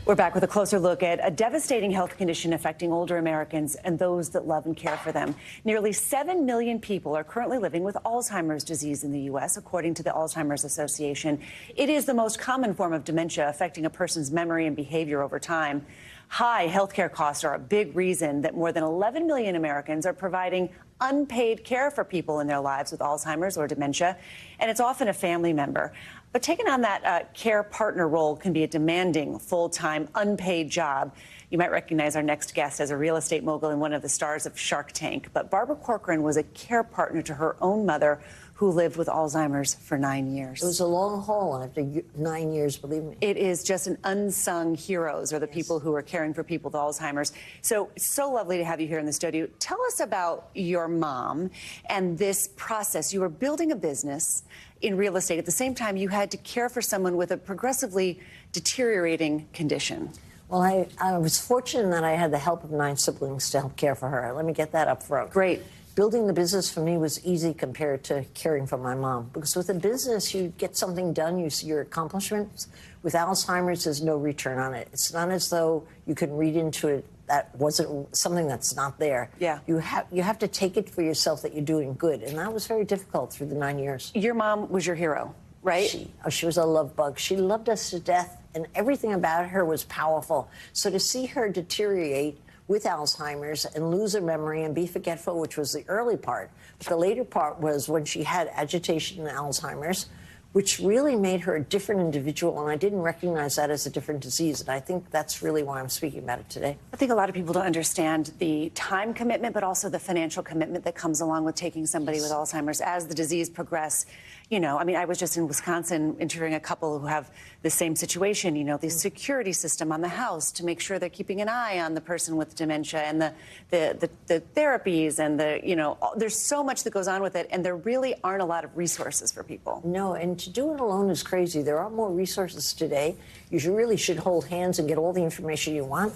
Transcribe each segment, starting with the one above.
We're back with a closer look at a devastating health condition affecting older Americans and those that love and care for them. Nearly 7 million people are currently living with Alzheimer's disease in the U.S., according to the Alzheimer's Association. It is the most common form of dementia, affecting a person's memory and behavior over time. High healthcare costs are a big reason that more than 11 million Americans are providing unpaid care for people in their lives with Alzheimer's or dementia, and it's often a family member. But taking on that care partner role can be a demanding, full-time, unpaid job. You might recognize our next guest as a real estate mogul and one of the stars of Shark Tank. But Barbara Corcoran was a care partner to her own mother, who lived with Alzheimer's for 9 years. It was a long haul after 9 years, believe me. It is just an unsung heroes, or the people who are caring for people with Alzheimer's. So it's so lovely to have you here in the studio. Tell us about your mom and this process. You were building a business in real estate. At the same time, you had to care for someone with a progressively deteriorating condition. Well, I was fortunate that I had the help of 9 siblings to help care for her. Let me get that up front. Great. Building the business for me was easy compared to caring for my mom, because with a business, you get something done, you see your accomplishments. With Alzheimer's, there's no return on it. It's not as though you can read into it that wasn't something that's not there. Yeah. You have to take it for yourself that you're doing good, and that was very difficult through the 9 years. Your mom was your hero, right? She was a love bug. She loved us to death, and everything about her was powerful. So to see her deteriorate with Alzheimer's and lose her memory and be forgetful, which was the early part. But the later part was when she had agitation and Alzheimer's, which really made her a different individual, and I didn't recognize that as a different disease, and I think that's really why I'm speaking about it today. I think a lot of people don't understand the time commitment, but also the financial commitment that comes along with taking somebody with Alzheimer's as the disease progresses. You know, I mean, I was just in Wisconsin interviewing a couple who have the same situation, you know, the security system on the house to make sure they're keeping an eye on the person with dementia, and the therapies, and you know, there's so much that goes on with it, and there really aren't a lot of resources for people. No, and to do it alone is crazy. There are more resources today. You really should hold hands and get all the information you want.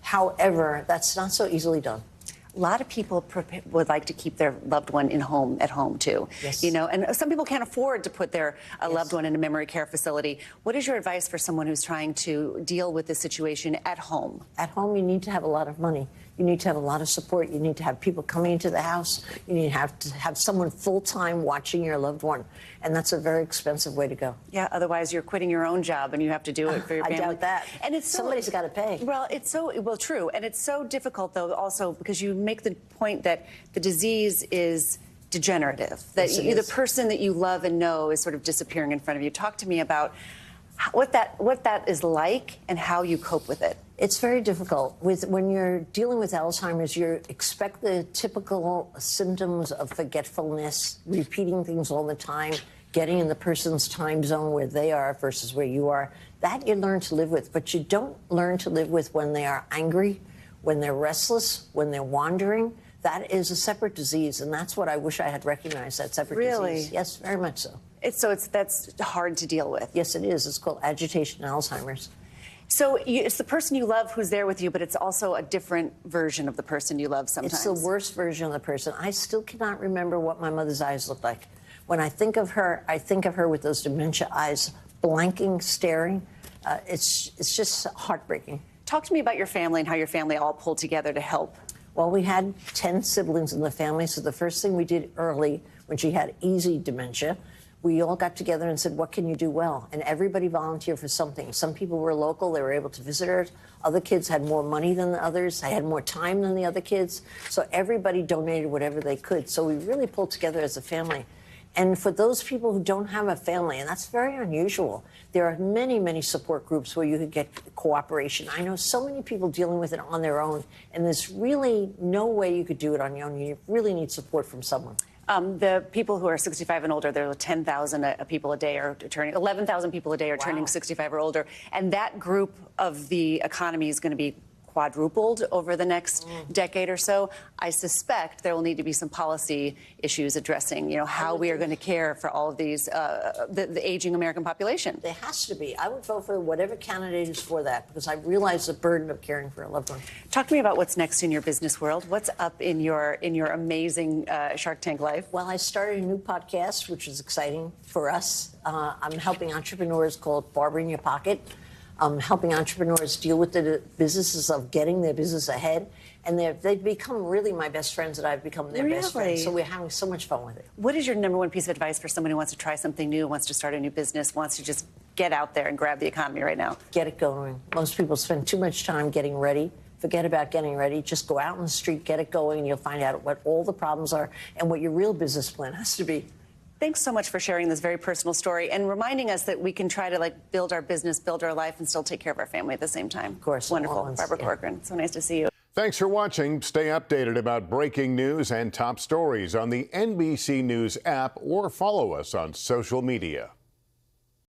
However, that's not so easily done. A lot of people would like to keep their loved one at home too. Yes. You know, and some people can't afford to put their loved one in a memory care facility. What is your advice for someone who's trying to deal with this situation at home? At home, you need to have a lot of money. You need to have a lot of support. You need to have people coming into the house. You need to have someone full-time watching your loved one. And that's a very expensive way to go. Yeah, otherwise you're quitting your own job and you have to do it for your family. I doubt that. And it's somebody's got to pay. Well, true. And it's so difficult, though, also because you make the point that the disease is degenerative, that the person that you love and know is sort of disappearing in front of you. Talk to me about what that is like and how you cope with it. It's very difficult. When you're dealing with Alzheimer's, you expect the typical symptoms of forgetfulness, repeating things all the time, getting in the person's time zone where they are versus where you are. That you learn to live with, but you don't learn to live with when they are angry, when they're restless, when they're wandering. That is a separate disease, and that's what I wish I had recognized, that separate disease. Yes, very much so. That's hard to deal with. Yes, it is. It's called agitation Alzheimer's. So it's the person you love who's there with you, but it's also a different version of the person you love sometimes. It's the worst version of the person. I still cannot remember what my mother's eyes looked like. When I think of her with those dementia eyes, blanking, staring. It's just heartbreaking. Talk to me about your family and how your family all pulled together to help. Well, we had 10 siblings in the family, so the first thing we did early, when she had easy dementia, we all got together and said, what can you do well? And everybody volunteered for something. Some people were local. They were able to visit her. Other kids had more money than the others. I had more time than the other kids. So everybody donated whatever they could. So we really pulled together as a family. And for those people who don't have a family, and that's very unusual, there are many, many support groups where you could get cooperation. I know so many people dealing with it on their own, and there's really no way you could do it on your own. You really need support from someone. The people who are 65 and older, there are 10,000 people a day are turning, 11,000 people a day are turning 65 or older. And that group of the economy is going to be quadrupled over the next decade or so. I suspect there will need to be some policy issues addressing, you know, how we are going to care for all of these, the aging American population. There has to be. I would vote for whatever candidate is for that, because I realize the burden of caring for a loved one. Talk to me about what's next in your business world. What's up in your amazing Shark Tank life? Well, I started a new podcast, which is exciting for us. I'm helping entrepreneurs called Barbara in Your Pocket. helping entrepreneurs deal with the businesses of getting their business ahead. And they've become really my best friends, that I've become their best friends. So we're having so much fun with it. What is your number one piece of advice for someone who wants to try something new, wants to start a new business, wants to just get out there and grab the economy right now? Get it going. Most people spend too much time getting ready. Forget about getting ready. Just go out in the street, get it going, and you'll find out what all the problems are and what your real business plan has to be. Thanks so much for sharing this very personal story and reminding us that we can try to build our business, build our life, and still take care of our family at the same time. Of course. Wonderful. Barbara Corcoran, so nice to see you. Thanks for watching. Stay updated about breaking news and top stories on the NBC News app or follow us on social media.